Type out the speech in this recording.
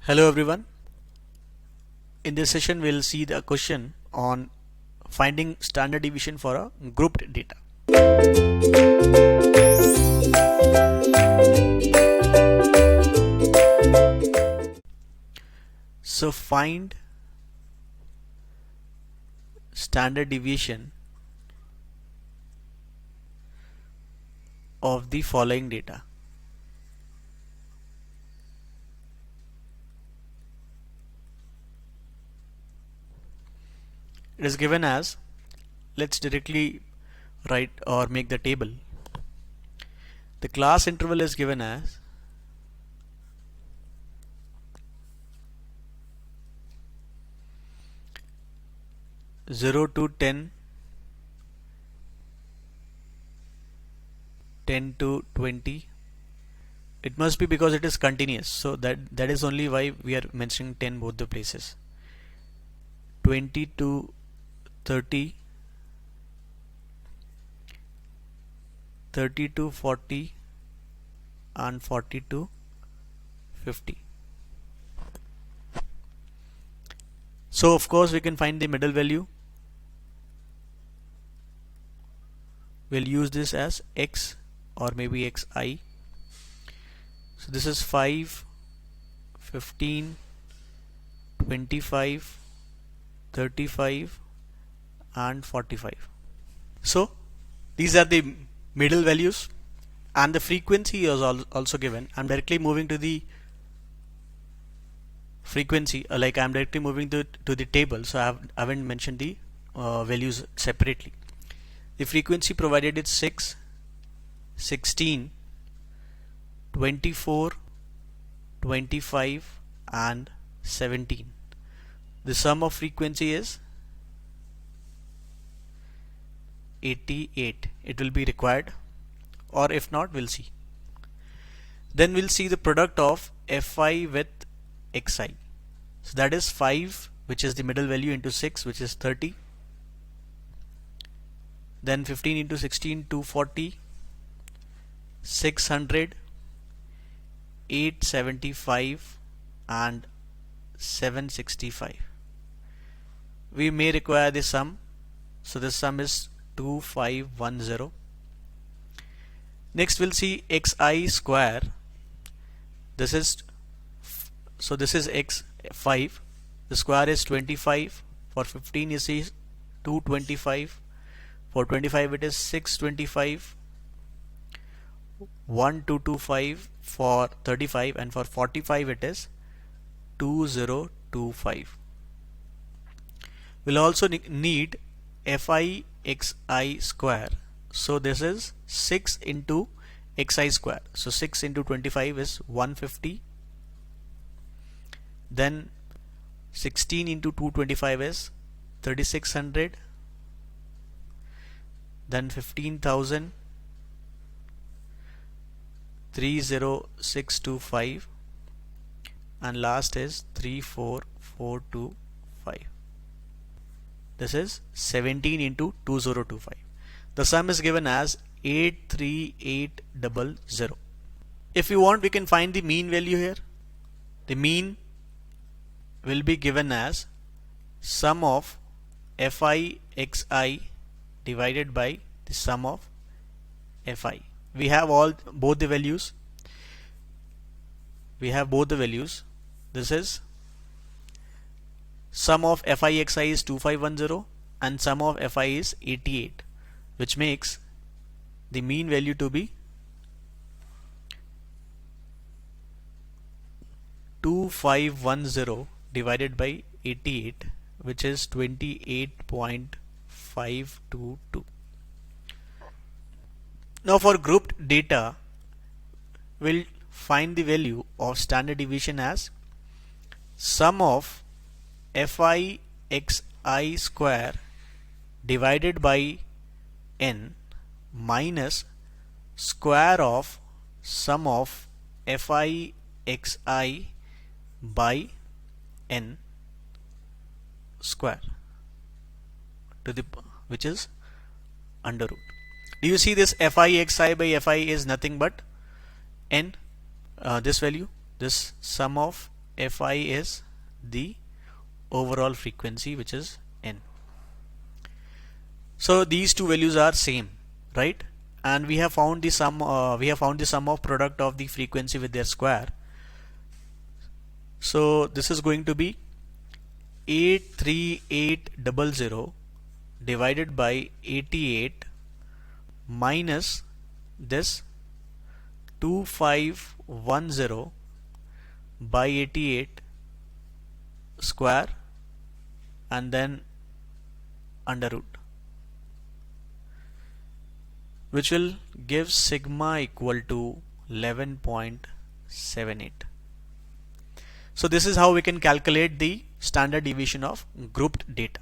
Hello everyone. In this session we'll see the question on finding standard deviation for a grouped data. So find standard deviation of the following data. It is given as, let's directly write or make the table. The class interval is given as zero to 10, 10 to 20. It must be because it is continuous, so that is only why we are mentioning 10 both the places. 20 to 30, 30 to 40, and 40 to 50. So of course we can find the middle value. We'll use this as x or maybe xi. So this is 5, 15, 25, 35 and 45. So these are the middle values, and the frequency is also given. I'm directly moving to the frequency, like I'm directly moving to the table, so I haven't mentioned the values separately. The frequency provided is 6, 16, 24, 25 and 17. The sum of frequency is 88. It will be required, or if not, we'll see. Then we'll see the product of fi with xi. So that is 5, which is the middle value, into 6, which is 30. Then 15 into 16, 240, 600, 875 and 765. We may require the sum, so the sum is 2510. Next we'll see xi square. This is x5. The square is 25. For 15 is 225. For 25 it is 625. 1225 for 35, and for 45 it is 2025. We'll also need fi xi square. So this is 6 into xi square. So 6 into 25 is 150. Then 16 into 225 is 3600. Then 15,000, 30625, and last is 34425. This is 17 into 2025. The sum is given as 83800. If you want, we can find the mean value here. The mean will be given as sum of fi xi divided by the sum of fi. We have both the values. This is sum of fi xi is 2510 and sum of fi is 88, which makes the mean value to be 2510 divided by 88, which is 28.522. Now for grouped data, we'll find the value of standard deviation as sum of fi xi square divided by n minus square of sum of fi xi by n square, which is under root. Do you see this fi xi by fi is nothing but n, this value, this sum of Fi is the overall frequency, which is n. So these two values are same, right? And we have found the sum. We have found the sum of product of the frequency with their square. So this is going to be 83800 divided by 88 minus this 2510 by 88 square and then under root, which will give sigma equal to 11.78. So this is how we can calculate the standard deviation of grouped data.